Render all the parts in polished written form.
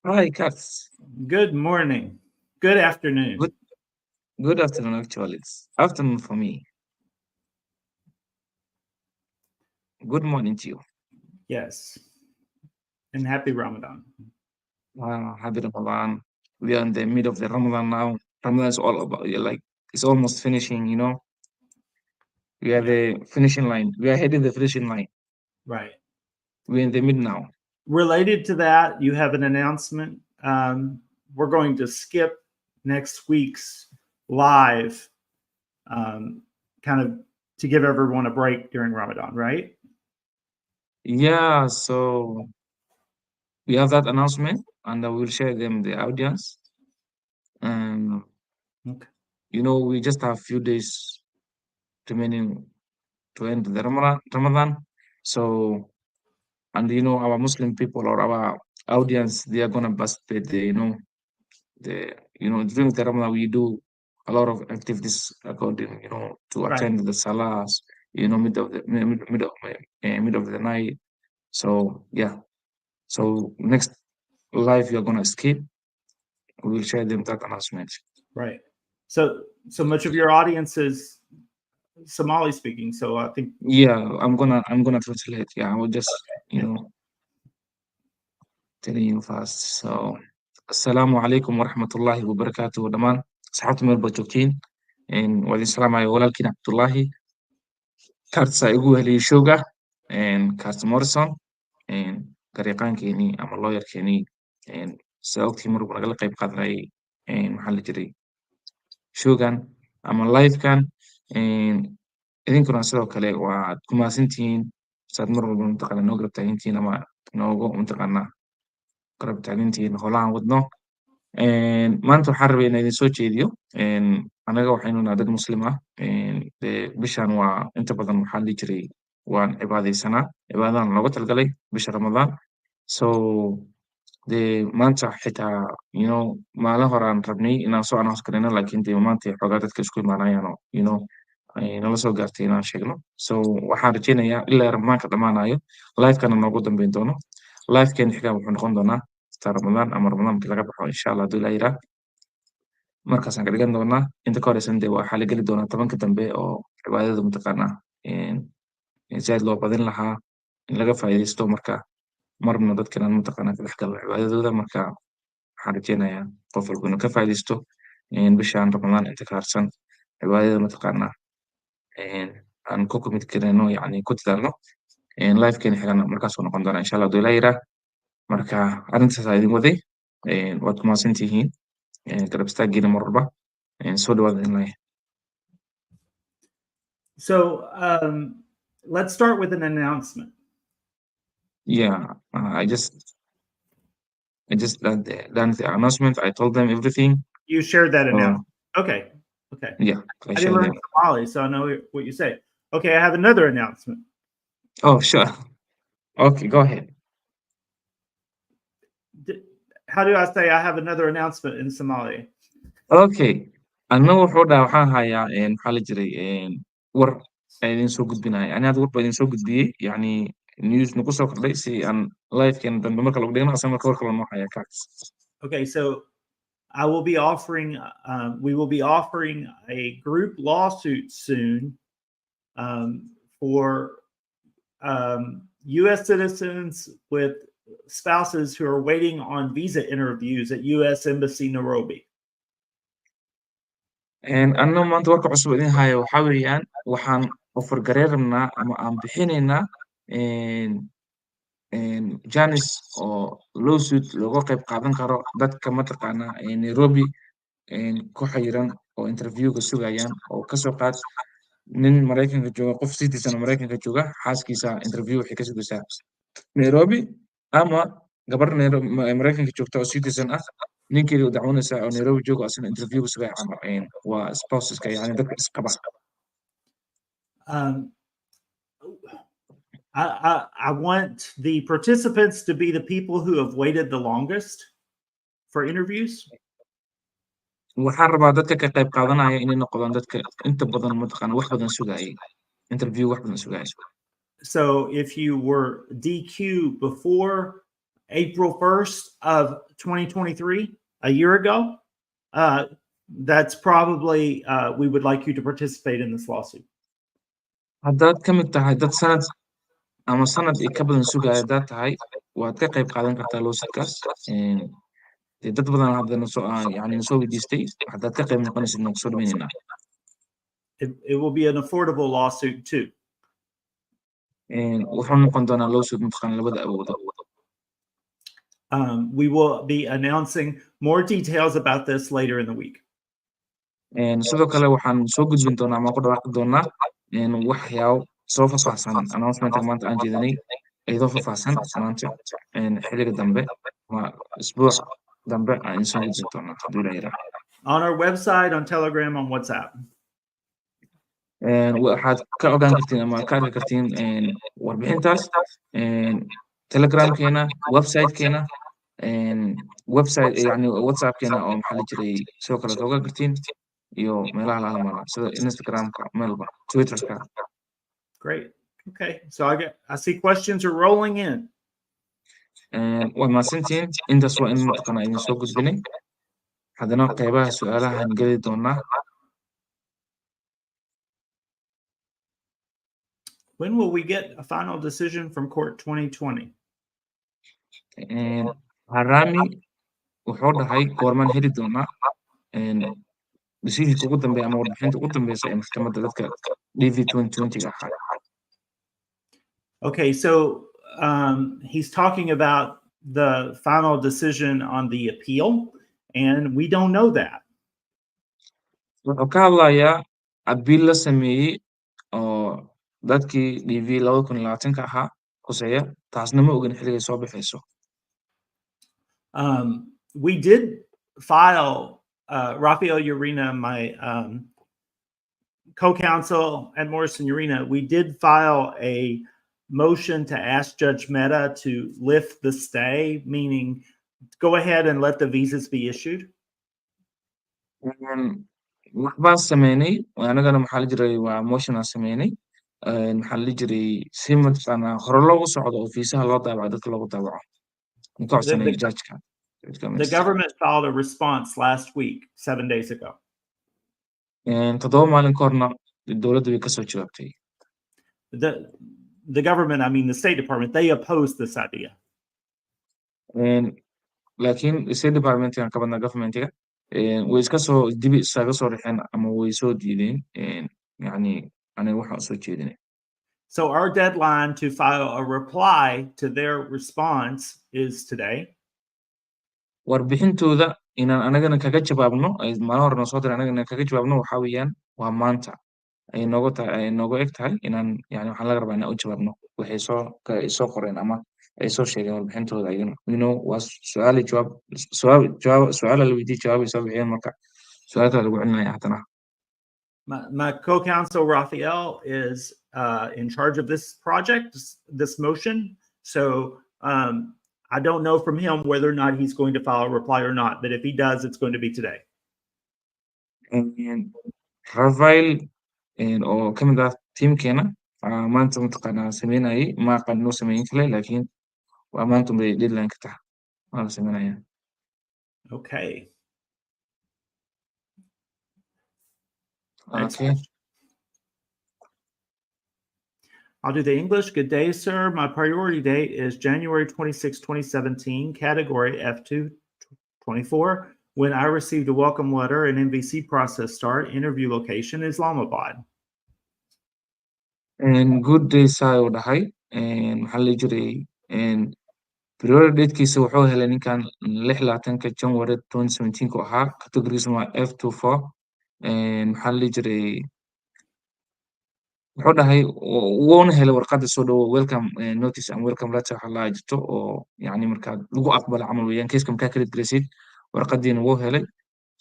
Hi, Katz. Good morning. Good afternoon. Good good afternoon, actually. It's afternoon for me. Good morning to you. Yes. And happy Ramadan. Happy Ramadan. We are in the mid of the Ramadan now. Ramadan is all about like it's almost finishing, you know. We are Yeah, the finishing line. We are heading the finishing line. right. We're in the mid now. Related to that, you have an announcement. We're going to skip next week's live, um, kind of to give everyone a break during Ramadan, right? Yeah, so we have that announcement and I will share them the audience. And Okay. we just have few days remaining to end the Ramadan. So and our Muslim people or our audience, they are gonna participate. The during the Ramadan we do a lot of activities according to Right. attend the salahs. Mid of the night. So yeah. So next live you're gonna skip. We will share them that announcement. Right. So so much of your audience is Somali speaking. So I think Yeah, I'm gonna translate. Yeah, I will just yeah. telling you fast. So Assalamu alaikum wa rahmatullahi wa barakatuh dhamaan asxaabta meel baad joogtiin waa idin salaamaya walaalkiin Abdullahi kaartisa igu heliyay showga kaarta Morrison garyaqaankeenii ama lawyerkeenii sidaa ogtiin markuu nagala qayb qaadanayay maxaa la jiray showgan ama livekan idinkuna sidoo kale waad ku mahadsantihiin saad mar walba mataqaana noo garab taagantihiin ama noogu mataqaana garab taagantihiin howlahan wadno maanta waxaan rabay inaan idin soo jeediyo anaga waxaynu nahay dad muslim ah bishan waa inta badan waxaa dhihi jiray waan cibaadaysanaa cibaadadan looga talgalay bisha ramadaan so dee maanta xitaa maalin hore aan rabnay inaan soo announce garayno laakiin dee maanta xoogaa dadka isku imaanayaano nala soo gaartay inaan sheegno so waxaan rajaynayaa ilaa ramadaanka dhammaanayo livekana noogu dambeyn doono livekeen xigaa wuxuu noqon doonaa xitaa ramadaan ama ramadaan markii laga baxo insha allah hadduu ilaa yiraa markaasaan ka dhigan doonaa inta ka horeysan dee waxaa la geli doonaa tobanka dambe oo cibaadada mataqaanaa zaaid loo badin lahaa in laga faa'iidaysto marka marna dadkan mataqaanaa ka dhex galno cibaadadooda marka waxaan rajaynayaa qof walba inuu ka faa'iidaysto bishaan ramadaan inta ka harsan cibaadada mataqaanaa aan ku commit gareyno yacni ku dadaalno livekeena xigana markaasuu noqon doonaa insha allah hadduu ilaa yiraa marka arrintaasaa idin waday waad ku mahadsantihiin garab istaaggiina mar walba soo dhawaada in lay So let's start with an announcement. yeah I just done the announcement. I told them everything. You shared that announcement. Oh Okay. Okay. yeah, I I didn't shared learn them. Somali, so I know what you say. Okay, I have another announcement. Oh sure. Okay, go ahead. How do I say I have another announcement in Somali? Okay, anna wuxuu dhaha waxaan hayaa maxaa la jiray war aan idin soo gudbinaya ani hadda war baa idin soo gudbiyey yacni news nagu soo kordhay si aan livekeena dambe marka lagu dhigno asla marka war kale noo hayaa kaas Okay, so I will be offering, we will be offering a group lawsuit soon for U.S. citizens with spouses who are waiting on visa interviews at U.S. Embassy Nairobi. anna maanta warka cusub idin haya waxaa weeyaan waxaan offer gareyn rabnaa ama aan bixinaynaa janis oo lawsuit looga qayb qaadan karo dadka mataqaanaa Nairobi ku xayiran oo interviewga sugayaan oo kasoo qaad nin Maraykanka jooga qof citizen oo Maraykanka jooga xaaskiisa interview waxay ka sugaysaa Nairobi ama gabar Maraykanka joogta oo citizen ah ninkeeda u dacwoonaysa oo Nairobi jooga asna interview sugaya camal waa spouseska yani dadka isqaba Um, I want the participants to be the people who have waited the longest for interviews. waxaan rabaa dadka ka qayb qaadanaya inay noqdaan dadka inta badan mataqaana wax badan sugayay interview wax badan sugayay So if you were DQ before April 1st of 2023, a year ago, that's probably we would like you to participate in this lawsuit. haddaad ka mid tahay dad sanad ama sanad iyo ka badan sugaya haddaad tahay waad ka qayb qaadan kartaa lawsuitkaas dee dad badan hadda yani nasoo weydiistay haddaad ka qayb noqonaysid noo kusoo dhaweynaynaa It will be an affordable lawsuit too. wuxuu noqon doonaa lawsuit mataqaan labada awoodo We will be announcing more details about this later in the week. sidoo kale waxaan soo gudbin doonaa ama ku dhawaaqi doonaa waxyaabo soo faahfaahsan announcementka maanta aan jeedinay iyadoo faahfaahsan maanta xiliga dambe ama isbuuc dambe aan soo gudbin doonaa hadduu la yidhaah On our website, on Telegram, on WhatsApp. waxaad ka ogaan kartiin ama ka arki kartiin warbixintaas telegramkeena websitekeena website yani whatsappkeena oo maxaa la jiray sidoo kale ka ogaan kartiin iyo meelaha la halmaala sida instagramka meelba twitterka Great. Okay. So I see questions are rolling in. waa mahadsantihiin intaas waa in mataqaana idin soo gudbinay haddana qaybaha su-aalahan geli doonaa When will we get a final decision from court 2020? harami wuxuu dhahay goormaan heli doonaa decisionka ugu dambeeya ama warbixinta ugu dambeysa ee maxkamadda dadka dv 2020 ga ahaa Okay, so he's talking about the final decision on the appeal, and we don't know that. wuxuu ka hadlayaa abiil la sameeyey oo dadkii dv 2020 ahaa kuseeya taasna ma ogin xilligay soo bixayso We did file Rafael Urena, my co-counsel at Morrison Urena, we did file a motion to ask Judge Mehta to lift the stay, meaning go ahead and let the visas be issued. waxbaan sameynay anagana maxaa la jiray waa motion aan sameynay maxaa la jiray si mataqaanaa hore loogu socdo oo fiisaha loo daabaco dadka loogu daabaco ku codsanay judgeka The government filed a response last week, 7 days ago. 7 maalin ka horna dowladda way kasoo jawaabtay The government, I mean the State Department, they opposed this idea. laakiin state departmentkan ka badnaa governmentiga way iska soo dibi isaga soo rixeen ama way soo diideen yani aniga waxaan soo jeedinay So our deadline to file a reply to their response is today. warbixintooda inaan anagana kaga jawaabno maalin hore noo soo diray anagana kaga jawaabno waxaa weeyaan waa maanta ay noogu eg tahay inaan yani waxaan laga rabaa inaan u jawaabno waxay soo qoreen ama ay soo sheegeen warbixintooda ayagana waa su-aala la weydiiyey jawaabay soo bixiyeen marka su-aal kale lagu celinaya haddana My co-counsel Raphael is in charge of this project, this motion. So I don't know from him whether or not he's going to file a reply or not. But if he does, it's going to be today. Rafael oo ka mid ah tiimkeena maanta mataqaanaa sameynayay ma aqaan inuu sameyn kale laakiin waa maanta bay deadline ka tahay waa la sameynaya Okay. Okay. I'll do the English. Good day, sir. My priority date is January 26, 2017, category F224. When I received a welcome letter and MVC process start, interview location Islamabad. Good day, sir. dhahay maxaa la jiray priority datekiisa wuxuu helay ninkan 26 January 2017 ku ahaa categorigiisa waa F24 maxaa la jiray wuxuu dhahay wuuna helay warqadda soo dhawo welcome notice and welcome letter waxa la jirto oo yani markaa lagu aqbala camal weeyaan keeska markaa credit grade warqadiina wuu helay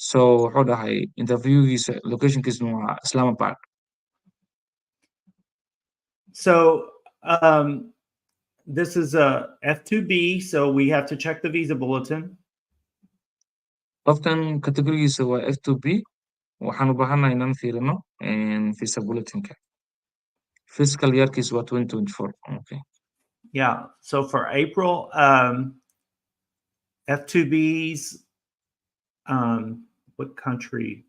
so wuxuu dhahay interviewgiisa locationkiisa waa Islamabad So this is a F2B, so we have to check the visa bulletin. qofkan categorigiisa waa F2B waxaan u baahanahay inaan fiirino visa bulletinka fiscal yearkiisa waa 2024 okay Yeah, so for April F2Bs, what country?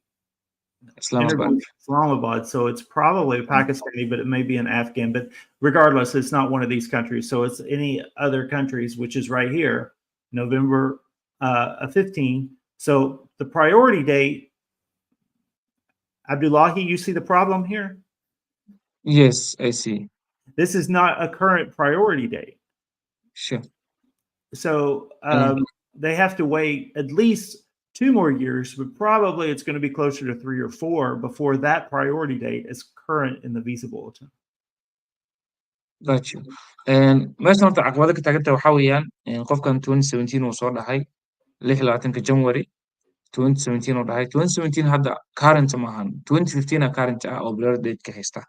Islamabad. Islamabad. So it's probably Pakistani, but it may be an Afghan. But regardless, it's not one of these countries. So it's any other countries, which is right here, November 15. So the priority date, Abdullahi, you see the problem here? Yes, I see. This is not a current priority date. Sure. So they have to wait at least 2 more years, but probably it's going to be closer to 3 or 4 before that priority date is current in the visa bulletin. Got you. meeshan horta caqabada ka taaganta waxaa weeyaan qofkan 2017 uu soo dhahay 26 January 2017 uu dhahay 2017 hadda current maahan 2015 a current ah oo blur date ka haysta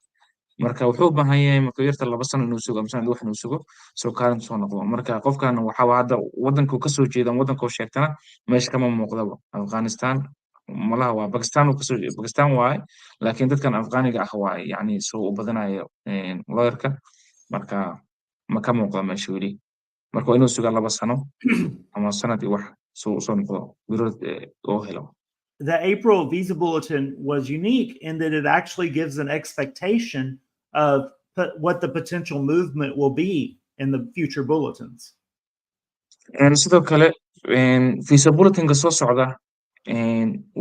marka wuxuu u baahan yahay marka yarta 2 sano inuu sugo ama sanad wax inuu sugo soo current soo noqdo marka qofkan waxa hadda wadanka uu ka soo jeedan wadanka uu sheegtana meesha kama muuqdaba Afghanistan malaha waa Pakistan uu ka soo jeedo Pakistan waaye laakiin dadkan Afgaaniga ah waaye yani soo u badanayo lawyerka marka ma ka muuqdo meesha weli marka waa inuu sugaa 2 sano ama sanad iyo wax soo noqdo oo helo. The April visa bulletin was unique in that it actually gives an expectation of what the potential movement will be in the future bulletins. sidoo kale visa bulletinka soo socda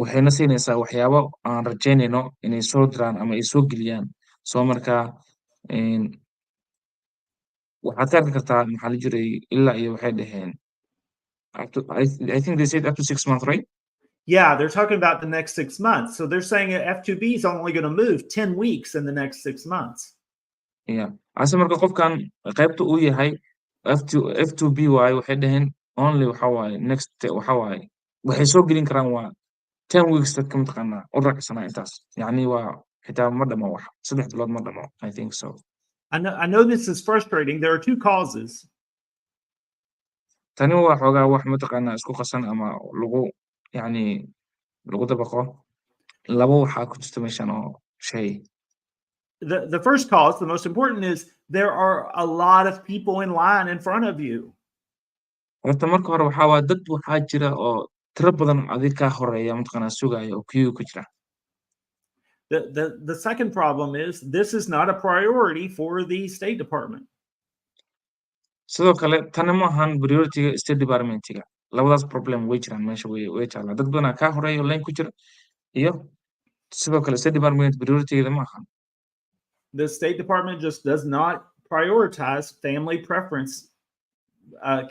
waxayna siinaysaa waxyaabo aan rajaynayno inay soo diraan ama ay soo geliyaan soo markaa waxaad ka arki kartaa maxaa la jiray ilaa iyo waxay dhaheen I think they said up to 6 months, right? Yeah, they're talking about the next 6 months. So they're saying F2B is only going to move 10 weeks in the next 6 months. Yeah. Ase marka qofkan qaybta uu yahay F2B waaye waxay dhaheen only waxa waaye next waxa waaye waxay soo gelin karaan waa 10 weeks dadka mataqaanaa u raacsanaa intaas yacni waa xitaa ma dhamo wax 3 bilood ma dhamo I think so. I know this is frustrating. There are 2 causes. Tani waa xoogaa wax mataqaanaa isku qasan ama lagu يعني lagu dabaqo laba waxaa ku jirta meeshan oo shay The first cause, the most important, is there are a lot of people in line in front of you. horta marka hore waxaa waa dad waxaa jira oo tiro badan adiga kaa horeeya mataqaanaa sugaya oo queue ku jira. The second problem is this is not a priority for the State Department. sidoo kale tani ma ahan priority-ga State Department-ga labadaas problem way jiraan meesha way jaalaa dad badan kaa horeeya line ku jira iyo sidoo kale State Department priority-ga ma ahan. The State Department just does not prioritize family preference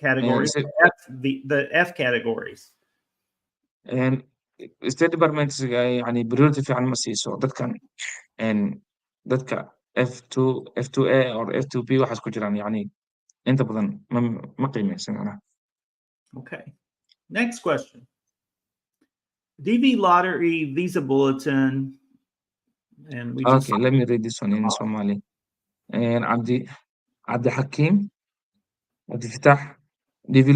categories, the F categories. State Department يعني priority fiican ma siiso dadkan dadka F2A or F2B waxaas ku jiraan yani inta badan ma qiimeysan macnaha. Okay. Next question. DV Lottery Visa Bulletin. And we okay, let me read this one in Somali. And Abdi Hakim, Abdi Fatah, DV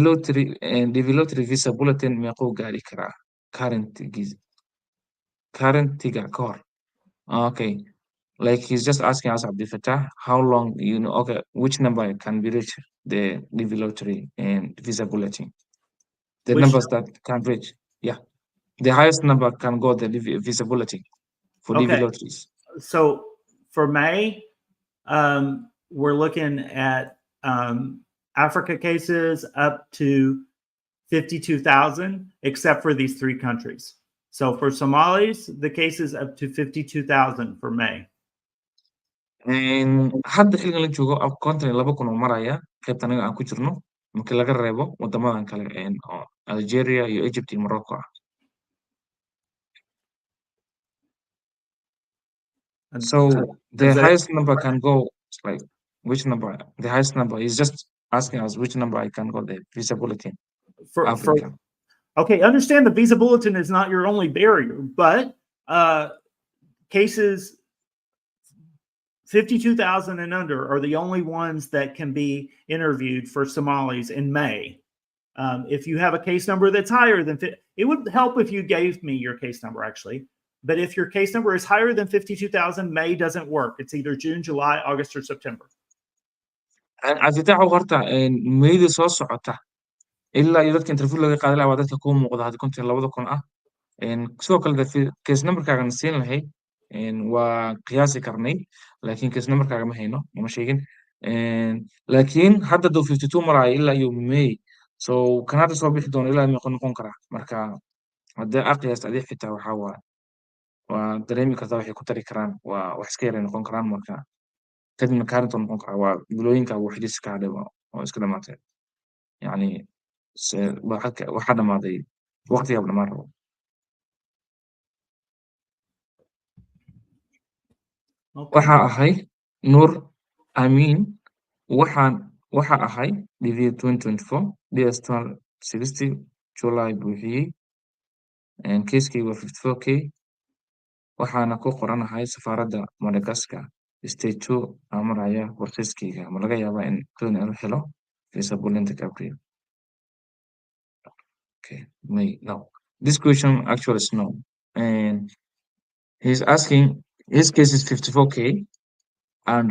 Lottery Visa Bulletin meequu gaari karaa current-iga ka hor. Okay, like he's just asking us Abdi Fatah, how long okay, which number can be reached the DV Lottery and Visa Bulletin? The numbers that can reach, yeah. The highest number can go the Visa Bulletin for DV lotteries. So for May, we're looking at Africa cases up to 52,000, except for these 3 countries. So for Somalis, the cases up to 52,000 for May. hadda xilligan la joogo 52,000 oo maraya qaybta anaga aan ku jirno marka laga reebo wadamadan kale oo Algeria iyo Egypt iyo Morocco ah. So the highest number can go like which number? The highest number is just asking us which number I can go the Visa Bulletin. Okay, understand the Visa Bulletin is not your only barrier, but cases 52,000 and under are the only ones that can be interviewed for Somalis in May. If you have a case number that's higher than it would help if you gave me your case number actually. But if your case number is higher than 52,000, May doesn't work. It's either June, July, August, or September. Aditaco horta Mayda soo socota ilaa iyo dadka interview laga qaaday lahaa waa dadka kuu muuqda haddii konton 2000 ah sidoo kale case numberkaagan siin lahayd waa qiyaasi karnay laakiin case numberkaaga ma hayno ma sheegin laakiin hadda duu 52 maraayo ilaa iyo May so kan hadda soo bixi doono ilaa meeqa noqon karaa marka haddii aad qiyaasta adiga xitaa waxaa waa dareemi kartaa waxay ku tari karaan waa wax iska yar ay noqon karaan marka kadibna kaalinta noqon karaa waa bilooyinka wax dhis ka hadhay oo iska dhamaatay yani waxaa dhamaaday waqtigaa dhamaan rabo waxa ahay Nur Amin waxa ahay DV 2024 DS 60 July buuxiyey keeskayga waa 54k waxaana ku qoranahay safaaradda Madagascar stage 2 aan maraya warqeyskayga ma laga yaabaa in doon aan helo visa Bulletin Gabriel okay no this question actually is no and he's asking his case is 54k and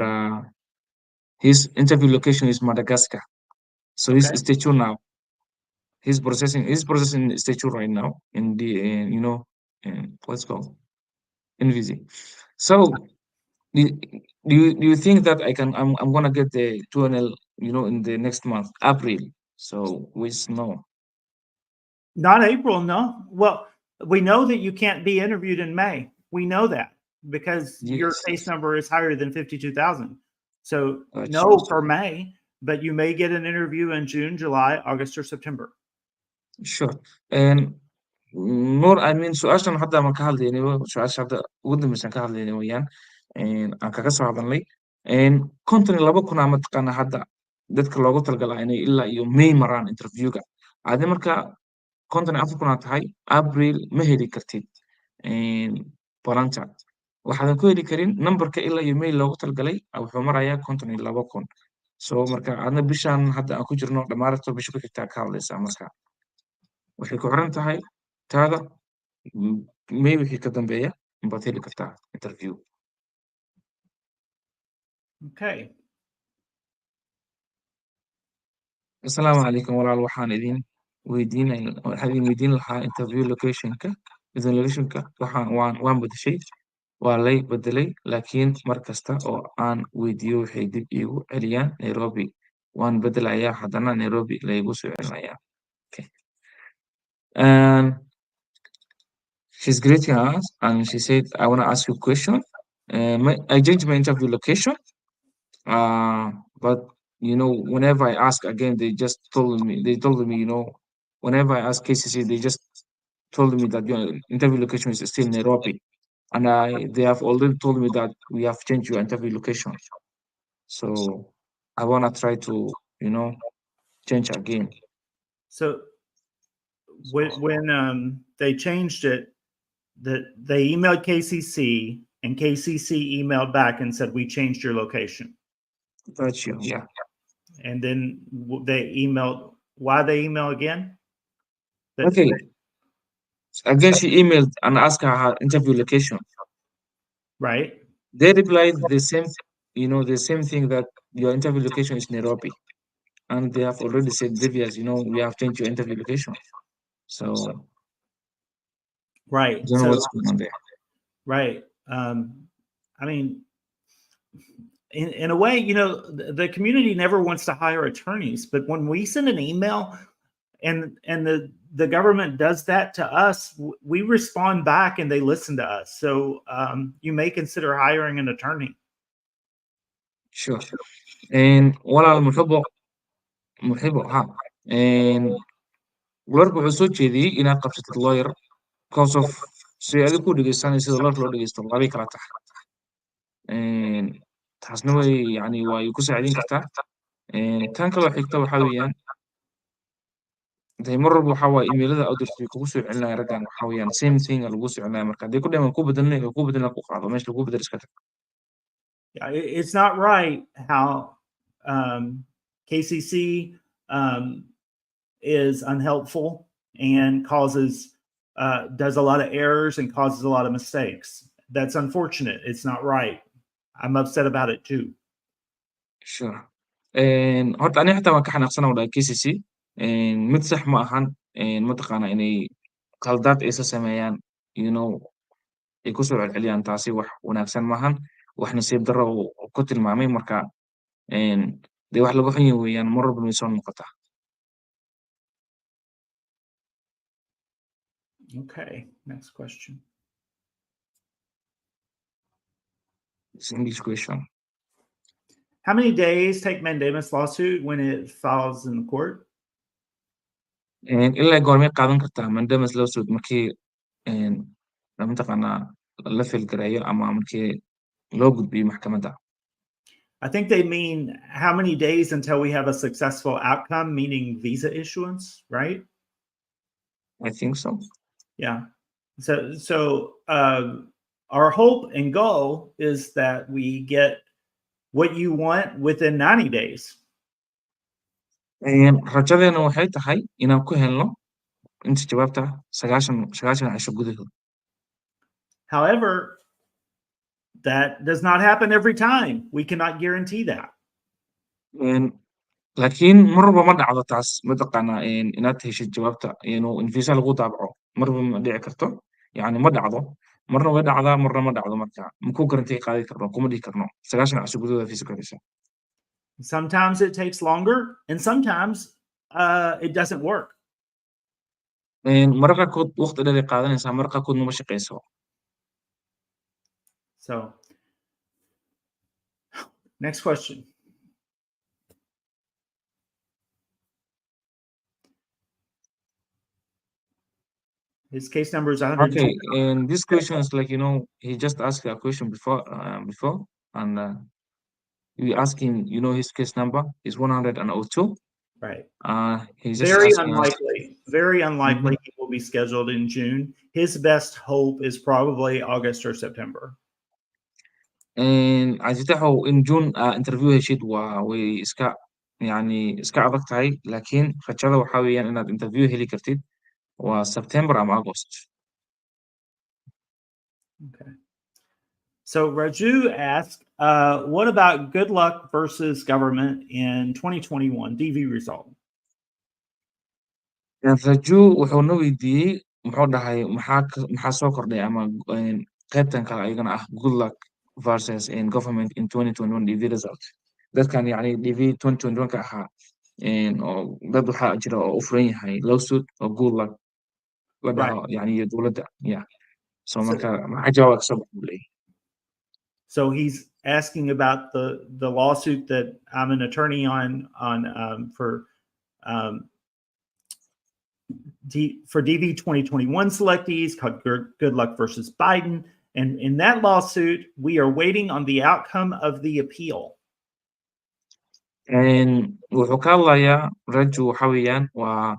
his interview location is Madagascar. So he's stage 2 now. He's processing stage 2 right now in the what's called NVZ. So do you think that I'm gonna get the 2NL in the next month, April? So with no. Not April, no. Well, we know that you can't be interviewed in May. We know that because your case number is higher than 52,000. So no for May, but you may get an interview in June, July, August, or September. Sure. And Nur, I mean, su-aashan hadda ma ka hadlaynayo su-aasha hadda ugu dambaysan ka hadlaynay weeyaan aan kaga soo hadalnay 52,000 ama taqaana hadda dadka loogu talagalaa inay ilaa iyo May maraan interviewga adi marka 54,000 tahay April ma heli kartid balanta waxaadan ku heli karin numberka ilaa iyo May loogu talagalay wuxuu marayaa 52,000 so marka adna bishan hadda aan ku jirno dhamaarto bisha ku xigtaa ka hadlaysaa marka waxay ku xiran tahay taada May wixii ka dambeeya baad heli kartaa interview Okay. Assalaamu calaykum walaal waxaan idin weydiin lahaa interview locationka waan bedeshay waa lay bedelay laakiin mar kasta oo aan weydiiyo waxay dib iigu celiyaan Nairobi waan bedelayaa haddana Nairobi laygu soo celinayaa and she's greeting us and she said I want to ask you a question I changed my interview location but whenever I ask again they told me whenever I ask KCC they just told me that your interview location is still Nairobi and they have already told me that we have changed your interview location so I want to try to change again. So when they changed it, that they emailed KCC and KCC emailed back and said we changed your location. Got you, yeah. And then they emailed. Why they email again? Okay. Again, she emailed and asked her interview location. Right. They replied the same thing that your interview location is Nairobi. And they have already said previous, we have changed your interview location. So right. I don't know what's going on there. Right. I mean, in a way, the community never wants to hire attorneys, but when we send an email and the government does that to us, we respond back and they listen to us. So you may consider hiring an attorney. Sure. And walaal muxibo ha warku wuxuu soo jeediyey inaad qabsatid lawyer because of si adiga ku dhegeysanay sida lawyer loo dhegeysto labay kala tahay taasna way ku saacidin kartaa tan kale xigta waxa weeyaan mar walba waxa waaye emailada aad dirtay kugu soo celinaya raggan waxa weeyaan same thing lagu soo celinaya marka hadii ku dhamaan ku bedelna ku qaado meesha lagu bedel iska tag. It's not right how KCC is unhelpful and does a lot of errors and causes a lot of mistakes. That's unfortunate. It's not right. I'm upset about it too. Sure. horta aniga xataa waan ka xanaaqsanaa KCC mid sax ma ahan mataqaanaa inay khaldaad ay sameeyaan you know ay ku soo celceliyaan taasi wax wanaagsan maahan wax nasiib darro uu ku tilmaamay marka dee wax laga xun yahay weeyaan mar walba way soo noqotaa. Okay, next question. It's English question. How many days take mandamus lawsuit when it files in the court? ilaa goormay qaadan kartaa mandamus lawsuit markii mataqaanaa la filgareeyo ama markii loo gudbiyo maxkamadda. I think they mean how many days until we have a successful outcome, meaning visa issuance, right? I think so. Yeah. So our hope and goal is that we get what you want within 90 days. rajadeena waxay tahay inaan ku helno inta jawaabta 90 cisho gudahood. However, that does not happen every time. We cannot guarantee that. laakiin mar walba ma dhacdo taas mataqaanaa inaad heshid jawaabta in visa lagu daabaco mar walba ma dhici karto yani ma dhacdo marna way dhacdaa marna ma dhacdo marka maku garantay qaadi karno kuma dhihi karno 90 cisho gudahooda visa ka hesha. Sometimes it takes longer, and sometimes it doesn't work. mararka qaarkood waqti dheer ay qaadanaysaa mararka qaarkood ma shaqeyso. So, next question. His case number is 120. Okay, and this question is like he just asked a question before and we asked him his case number is 102. Right. He's just Very asking us. unlikely. Very unlikely he will be scheduled in June. His best hope is probably August or September. عايزته in June interview heshid way iska يعني iska adag tahay laakiin rajada waxa weeyaan inaad interview heli kartid waa September ama August. Okay. So Raju asked, what about good luck versus government in 2021 DV result? Raju wuxuu na weydiiyey muxuu dhahay maxaa soo kordhay ama qaybtan kale ayagana ah good luck versus government in 2021 DV result. dadkan yani DV 2021 ka ahaa oo dad waxaa jira oo u furan yahay lawsuit oo good luck la dhaho yani iyo dowladda so marka maxaa jawaab ka soo baxay. So he's asking about the lawsuit that I'm an attorney on for DV 2021 selectees called Good Luck versus Biden, and in that lawsuit we are waiting on the outcome of the appeal. wuxuu ka hadlayaa Raju waxa weeyaan waa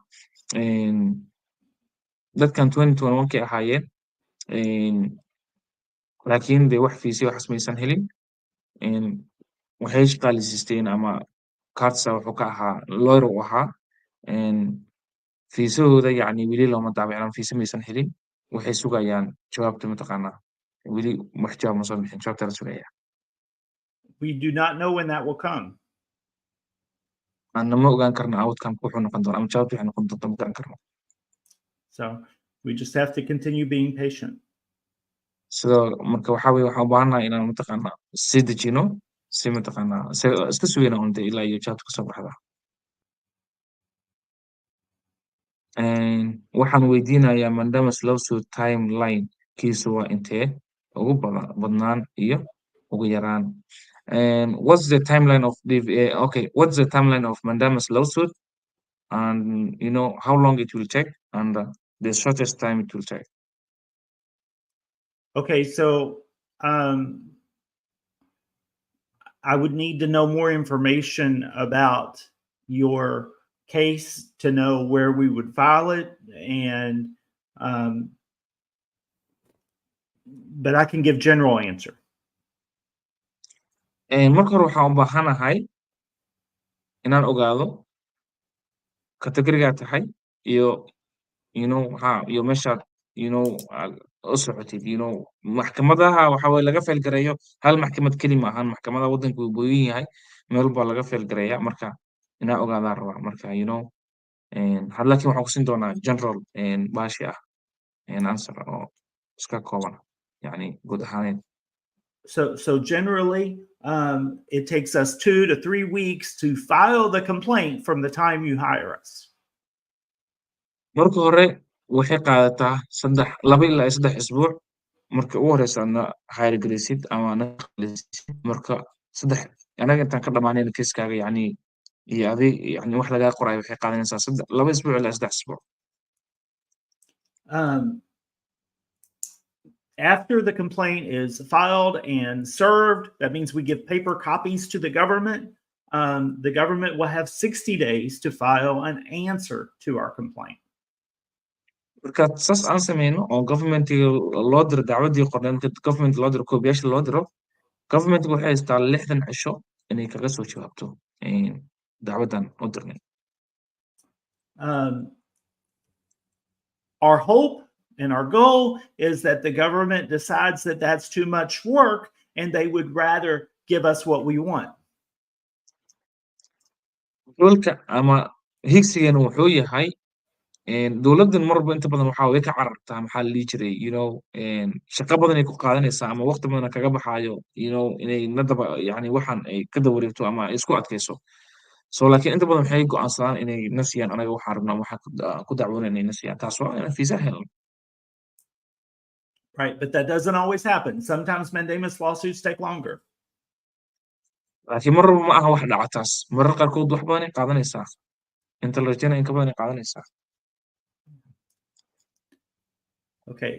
dadkan 2021 ka ahaayeen laakiin de wax fiisi wax ismaysan helin waxay shaqaalisiisteen ama kaartsa wuxuu ka ahaa lawyer u ahaa fiisahooda yani weli looma daabicin fiisa maysan helin waxay sugayaan jawaabta mataqaanaa weli wax jawaab ma soo bixin jawaabta la sugaya. We do not know when that will come. ma ogaan karno outcome wuxuu noqon doona ama jawaabta waxay noqon doonta ma ogaan karno. So we just have to continue being patient. sidoo marka waxa weeye waxaan u baahanahay inaan mataqaanaa sii dejino si mataqaanaa iska sugayna unta ilaa iyo jawaabta kasoo baxda. waxaan weydiinayaa mandamus lawsuit timeline kiisu waa intee ugu badnaan iyo ugu yaraan. what's the timeline of what's the timeline of mandamus lawsuit and how long it will take and the shortest time it will take. Okay, so I would need to know more information about your case to know where we would file it, and but I can give general answer. marka hore waxaan u baahanahay inaan ogaado categoriga tahay iyo iyo meeshaad u socotid maxkamadaha waxa weye laga feelgareeyo hal maxkamad keli ma ahan maxkamadaha waddanka wuu booyin yahay meel baa laga feelgareeya marka inaa ogaadaan rabaa marka had laakiin waxaan ku siin doonaa general baashi ah answer oo iska kooban yani guud ahaaneed. So generally, it takes us 2 to 3 weeks to file the complaint from the time you hire us. marka hore waxay qaadataa 2 ilaa 3 isbuuc marka ugu horeysa aadna hire garaysid ama naqlisid marka 3 anaga intaan ka dhamaanayna kiiskaaga yani iyo adig yani wax lagaa qorayo waxay qaadanaysaa 2 isbuuc ilaa 3 isbuuc. After the complaint is filed and served, that means we give paper copies to the government. The government will have 60 days to file an answer to our complaint. marka saas aan sameyno oo governmentiga loo diro dacwadii qorneen government loo diro koobiyaasha loo diro governmentiga waxay haystaa 60 cisho inay kaga soo jawaabto dacwadan u dirnay. Our hope and our goal is that the government decides that that's too much work and they would rather give us what we want. Goolka ama higsigan wuxuu yahay dowladdan mar walba inta badan waxaa way ka carartaa maxaa la dhihi jiray shaqo badan ay ku qaadanaysaa ama waqti badan kaga baxaayo inay nadaba yani waxaan ay ka dawareegto ama ay isku adkayso so laakiin inta badan waxay go'aansadaan inay nasiyaan anaga waxaan rabnaa waxaa ku dacwoonay inay nasiyaan taas waa inaan fiisa helno. Right, but that doesn't always happen. Sometimes mandamus lawsuits take longer. laakiin mar walba ma aha wax dhaca taas marar qaarkood wax badan ay qaadanaysaa inta la rajaynayo in ka badan ay qaadanaysaa. Okay,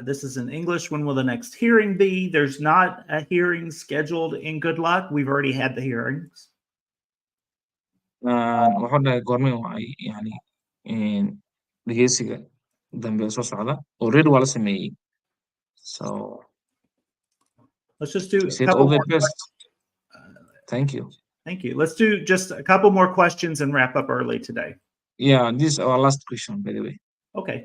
this is in English. When will the next hearing be? There's not a hearing scheduled in Good Luck. We've already had the hearings. waxaan dhahay goormay waay yani dhegeysiga dambe soo socda already waa la sameeyey so let's just do a couple more best. Thank you. Thank you. Let's do just a couple more questions and wrap up early today. Yeah, this is our last question, by the way. Okay.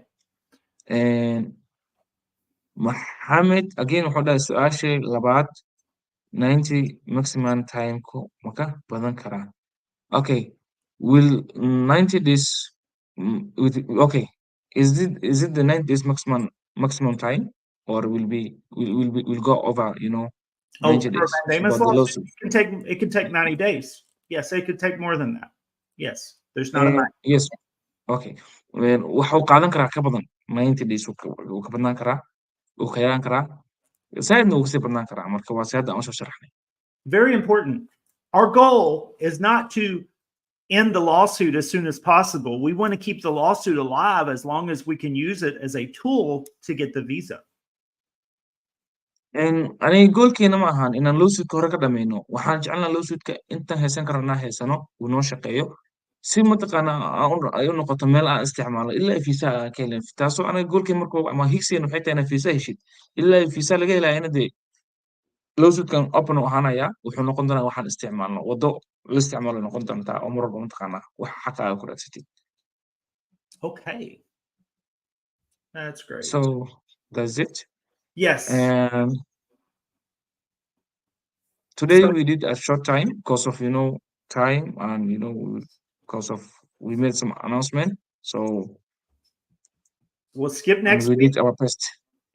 Mohammed, again, wuxuu dhahay su-aashii labaad 90 maximum time ku maka badan karaa. Okay, will 90 days okay, is it the 90 days maximum time or will go over 90 days? It can take 90 days. Yes, it could take more than that. Yes, there's not a yes. Okay. Waxa uu qaadan karaa ka badan 90 days uu ka badnaan karaa uu ka yaraan karaa saadna uu kasii badnaan karaa marka waa si hadda aan soo sharaxnay. Very important. Our goal is not to end the lawsuit as soon as possible. We want to keep the lawsuit alive as long as we can use it as a tool to get the visa. aniga goolkeena ma ahan inaan lawsuitka hore ka dhamayno waxaan jecelnaa lawsuitka intaan haysan karana haysano uu noo shaqeeyo si mataqaana ay u noqoto meel aan isticmaalo ilaa fiisa aan ka helin taasoo aniga goolkeen marka ama higsigan waxay tahay inaan fiisa heshid ilaa fiisa laga helaayana dee lawsuitkan open u ahaanaya wuxuu noqon doonaa waxaan isticmaalno waddo la isticmaalo noqon doontaa oo mar walba mataqaana wax xaqaaga ku raadsatid. Okay, that's great. So that's it. Yes. Today we did a short time because of time and because of we made some announcement. So we'll skip next we week. Did our best.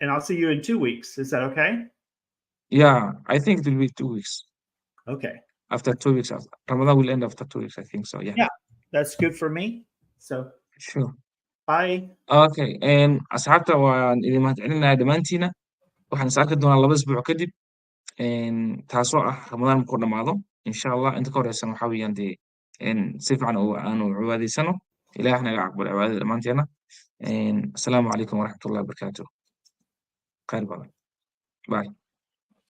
And I'll see you in 2 weeks. Is that okay? Yeah, I think it will be 2 weeks. Okay. After 2 weeks, Ramadan will end after 2 weeks. I think so. Yeah. Yeah, that's good for me. So. Sure. Bye. Okay. And asxaabta waan idin mahadcelinayaa dhammaantiina waxaan is arki doonaa 2 isbuuc kadib taasoo ah Ramadan markuu dhamaado insha Allah inta ka horeysan waxaa weeyaan dee si fiican aanu cibaadaysano ilaah naga aqbalo cibaadada dhammaanteena assalaamu calaykum waraxmatullahi wabarakaatuh khayr badan bye.